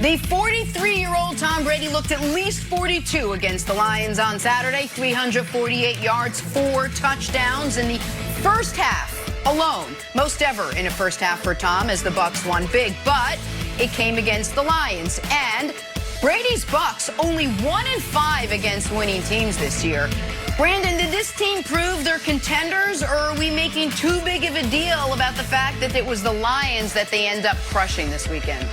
The 43-year-old Tom Brady looked at least 42 against the Lions on Saturday. 348 yards, 4 touchdowns in the first half alone. Most ever in a first half for Tom as the Bucs won big, but it came against the Lions. And Brady's Bucs only 1-5 against winning teams this year. Brandon, did this team prove they're contenders, or are we making too big of a deal about the fact that it was the Lions that they end up crushing this weekend?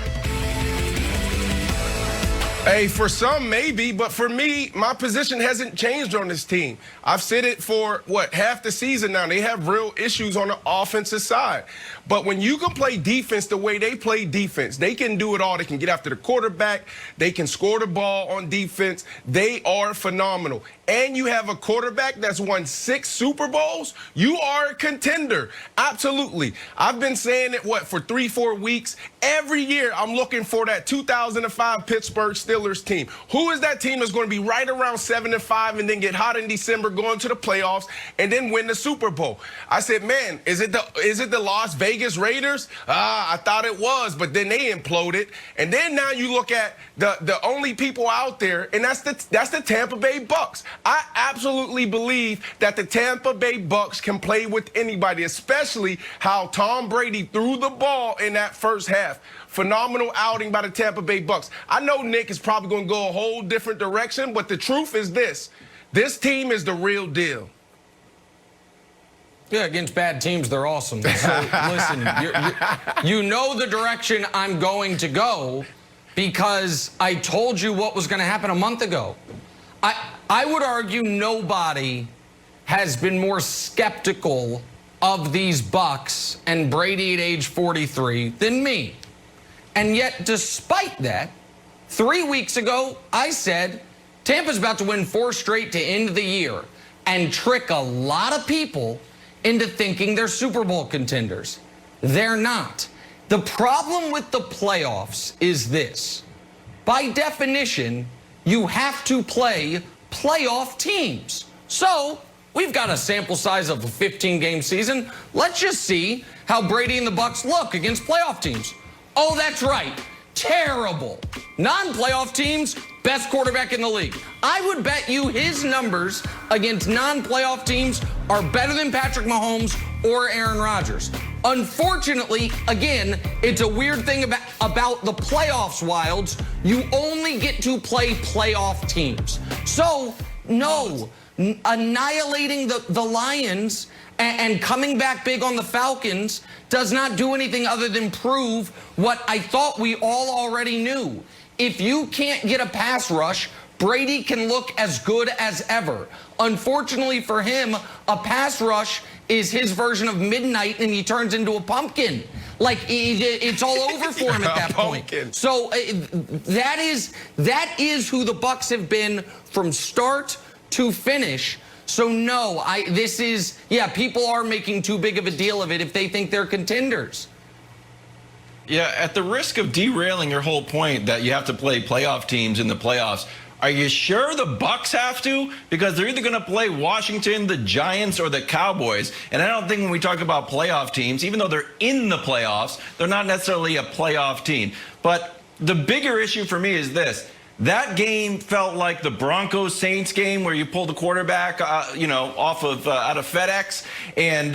Hey, for some, maybe, but for me, my position hasn't changed on this team. I've said it for, half the season now. They have real issues on the offensive side. But when you can play defense the way they play defense, they can do it all. They can get after the quarterback. They can score the ball on defense. They are phenomenal. And you have a quarterback that's won 6 Super Bowls, you are a contender. Absolutely. I've been saying it, for 3-4 weeks. Every year, I'm looking for that 2005 Pittsburgh Steelers team. Who is that team that's going to be right around 7-5 and then get hot in December, going to the playoffs, and then win the Super Bowl? I said, man, is it the Las Vegas Raiders? I thought it was, but then they imploded. And then now you look at the only people out there, and that's the Tampa Bay Bucs. I absolutely believe that the Tampa Bay Bucs can play with anybody, especially how Tom Brady threw the ball in that first half. Phenomenal outing by the Tampa Bay Bucs. I know Nick is probably going to go a whole different direction, but the truth is this. This team is the real deal. Yeah, against bad teams, they're awesome. So, listen, you know the direction I'm going to go because I told you what was going to happen a month ago. I would argue nobody has been more skeptical of these Bucs and Brady at age 43 than me. And yet, despite that, 3 weeks ago, I said Tampa's about to win 4 straight to end the year and trick a lot of people into thinking they're Super Bowl contenders. They're not. The problem with the playoffs is this. By definition, you have to play playoff teams. So we've got a sample size of a 15-game season. Let's just see how Brady and the Bucs look against playoff teams. Oh, that's right. Terrible. Non-playoff teams, best quarterback in the league. I would bet you his numbers against non-playoff teams are better than Patrick Mahomes or Aaron Rodgers. Unfortunately, again, it's a weird thing about the playoffs, Wilds. You only get to play playoff teams. So, no, annihilating the Lions and coming back big on the Falcons does not do anything other than prove what I thought we all already knew. If you can't get a pass rush, Brady can look as good as ever. Unfortunately for him, a pass rush is his version of midnight and he turns into a pumpkin. Like, it's all over for him at that point. So that is who the Bucs have been from start to finish. So no, people are making too big of a deal of it if they think they're contenders. Yeah, at the risk of derailing your whole point that you have to play playoff teams in the playoffs, are you sure the Bucs have to? Because they're either going to play Washington, the Giants, or the Cowboys. And I don't think when we talk about playoff teams, even though they're in the playoffs, they're not necessarily a playoff team. But the bigger issue for me is this. That game felt like the Broncos-Saints game where you pull the quarterback, out of FedEx, and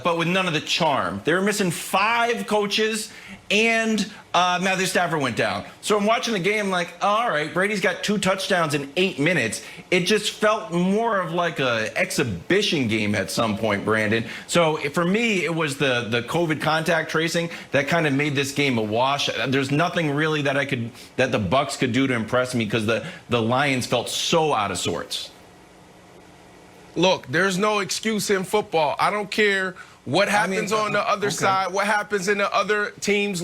but with none of the charm. They were missing 5 coaches, and Matthew Stafford went down. So I'm watching the game like, oh, all right, Brady's got 2 touchdowns in 8 minutes. It just felt more of like a exhibition game at some point, Brandon. So for me, it was the COVID contact tracing that kind of made this game a wash. There's nothing really that the Bucs could do to impress me because the Lions felt so out of sorts. Look, there's no excuse in football. I don't care what happens on the other side, what happens in the other teams'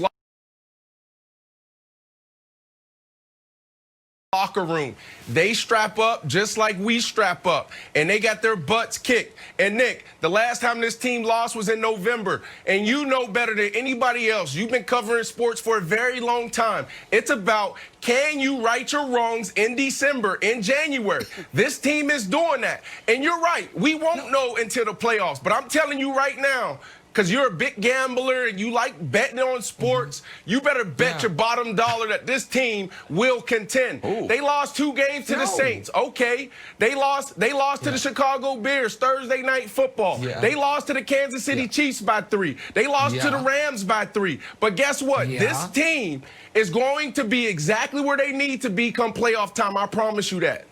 locker room. They strap up just like we strap up, and they got their butts kicked. And Nick, the last time this team lost was in November, and you know better than anybody else. You've been covering sports for a very long time. It's about, can you right your wrongs in December, in January? This team is doing that. And you're right, we won't know until the playoffs. But I'm telling you right now, because you're a big gambler and you like betting on sports, you better bet your bottom dollar that this team will contend. Ooh. They lost 2 games to the Saints. Okay. They lost to the Chicago Bears Thursday Night Football. Yeah. They lost to the Kansas City Chiefs by 3. They lost to the Rams by 3. But guess what? This team is going to be exactly where they need to be come playoff time. I promise you that.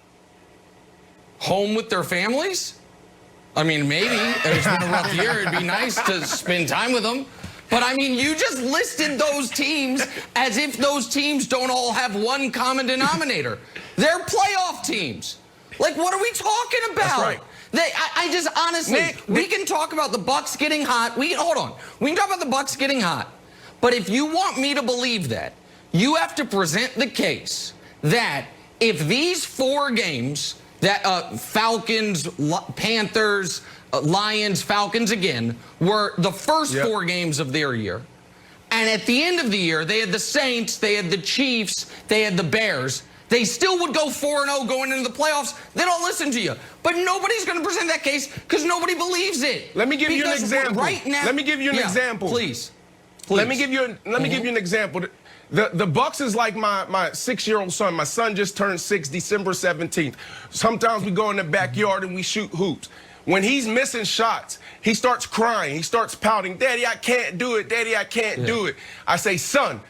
Home with their families? I mean, maybe. It's been a rough year. It'd be nice to spend time with them. But, I mean, you just listed those teams as if those teams don't all have one common denominator. They're playoff teams. Like, what are we talking about? That's right. I just, honestly, we can talk about the Bucks getting hot. Hold on. We can talk about the Bucks getting hot. But if you want me to believe that, you have to present the case that if these 4 games that Falcons, Panthers, Lions, Falcons again, were the first 4 games of their year. And at the end of the year, they had the Saints, they had the Chiefs, they had the Bears. They still would go 4-0 going into the playoffs. They don't listen to you. But nobody's going to present that case because nobody believes it. Let me give you an example. Right now, let me give you an example. Please. Let me give you an example. The Bucks is like my 6-year-old son. My son just turned 6 December 17th. Sometimes we go in the backyard and we shoot hoops. When he's missing shots, he starts crying. He starts pouting, "Daddy, I can't do it. Daddy, I can't do it." I say, "Son,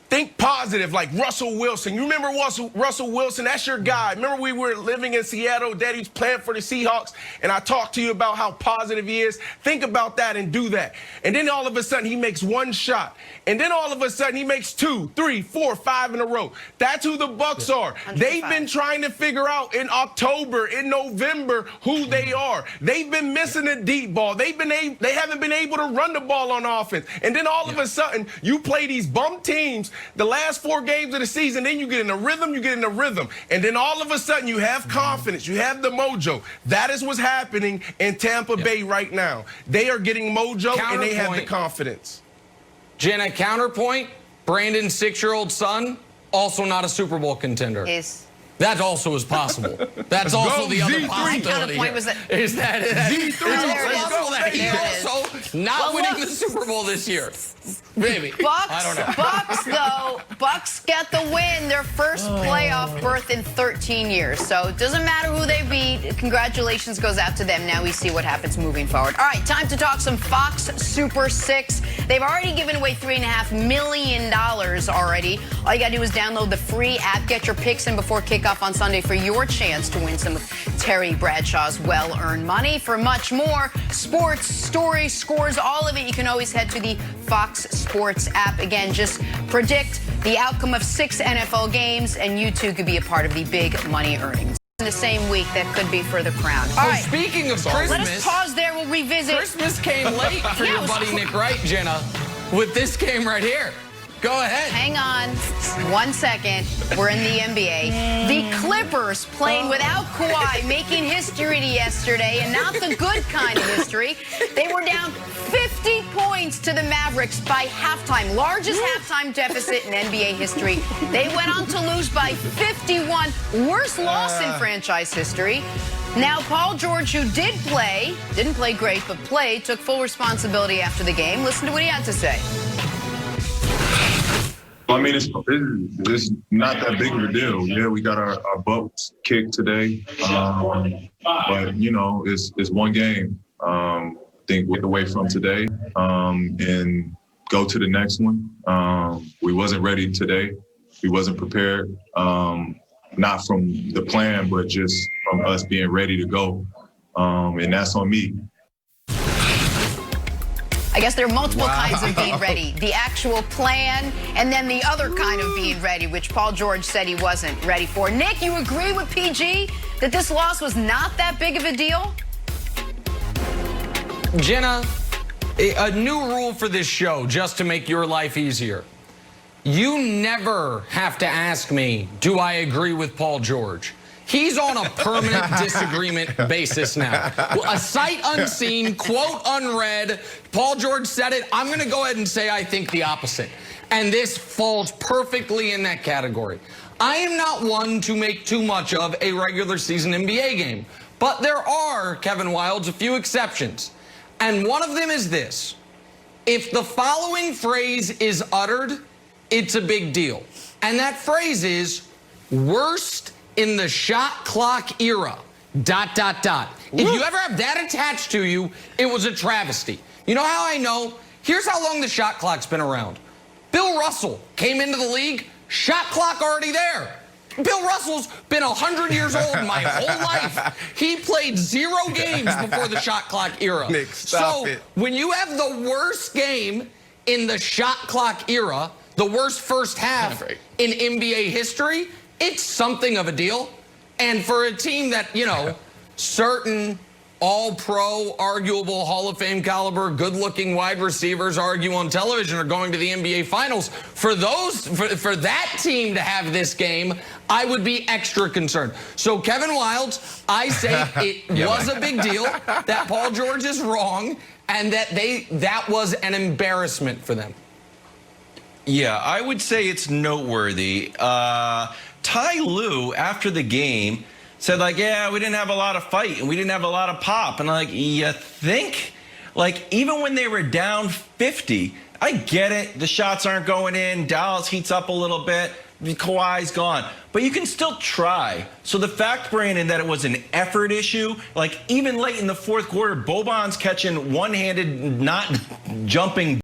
think positive, like Russell Wilson. You remember Russell Wilson? That's your guy. Remember we were living in Seattle, Daddy's playing for the Seahawks, and I talked to you about how positive he is. Think about that and do that." And then all of a sudden he makes 1 shot. And then all of a sudden he makes 2, 3, 4, 5 in a row. That's who the Bucks are. 105. They've been trying to figure out in October, in November, who they are. They've been missing a deep ball. They haven't been able to run the ball on offense. And then all of a sudden you play these bum teams the last 4 games of the season, then you get in a rhythm, and then all of a sudden you have confidence, you have the mojo. That is what's happening in Tampa Bay right now. They are getting mojo and they have the confidence. Jenna, counterpoint, Brandon's 6-year-old son, also not a Super Bowl contender. That also is possible. That's also the other possibility. My counterpoint was that it's possible that he's also not winning the Super Bowl this year. Maybe. I don't know. Bucks get the win, their first playoff berth in 13 years. So it doesn't matter who they beat. Congratulations goes out to them. Now we see what happens moving forward. All right, time to talk some Fox Super 6. They've already given away $3.5 million already. All you got to do is download the free app, get your picks in before kickoff on Sunday for your chance to win some of Terry Bradshaw's well-earned money. For much more, sports, stories, scores, all of it, you can always head to the Fox Sports app. Again, just predict the outcome of 6 NFL games, and you too could be a part of the big money earnings. In the same week, that could be for the crown. All right. Speaking of Christmas, let us pause there. We'll revisit. Christmas came late for your buddy Nick Wright, Jenna, with this game right here. Go ahead. Hang on 1 second. We're in the NBA. The Clippers playing without Kawhi, making history yesterday, and not the good kind of history. They were down 50 points to the Mavericks by halftime. Largest halftime deficit in NBA history. They went on to lose by 51. Worst loss in franchise history. Now, Paul George, who didn't play great, but played, took full responsibility after the game. Listen to what he had to say. I mean, it's not that big of a deal. Yeah, we got our butts kicked today, but you know, it's one game. I think we get away from today and go to the next one. We wasn't ready today. We wasn't prepared. Not from the plan, but just from us being ready to go, and that's on me. I guess there are multiple kinds of being ready. The actual plan, and then the other kind of being ready, which Paul George said he wasn't ready for. Nick, you agree with PG that this loss was not that big of a deal? Jenna, a new rule for this show, just to make your life easier. You never have to ask me, do I agree with Paul George? He's on a permanent disagreement basis now. A sight unseen, quote unread. Paul George said it. I'm going to go ahead and say I think the opposite. And this falls perfectly in that category. I am not one to make too much of a regular season NBA game. But there are, Kevin Wildes, a few exceptions. And one of them is this. If the following phrase is uttered, it's a big deal. And that phrase is worst in the shot clock era, ... If you ever have that attached to you, it was a travesty. You know how I know? Here's how long the shot clock's been around. Bill Russell came into the league, shot clock already there. Bill Russell's been 100 years old my whole life. He played 0 games before the shot clock era. Nick, stop it. When you have the worst game in the shot clock era, the worst first half in NBA history, it's something of a deal. And for a team that, you know, certain all-pro, arguable Hall of Fame caliber, good-looking wide receivers argue on television are going to the NBA Finals. For that team to have this game, I would be extra concerned. So Kevin Wildes, I say it was a big deal that Paul George is wrong and that was an embarrassment for them. Yeah, I would say it's noteworthy. Ty Lue, after the game, said, like, yeah, we didn't have a lot of fight and we didn't have a lot of pop. And I'm like, you think? Like, even when they were down 50, I get it. The shots aren't going in. Dallas heats up a little bit. Kawhi's gone. But you can still try. So the fact, Brandon, that it was an effort issue, like even late in the fourth quarter, Boban's catching one-handed, not jumping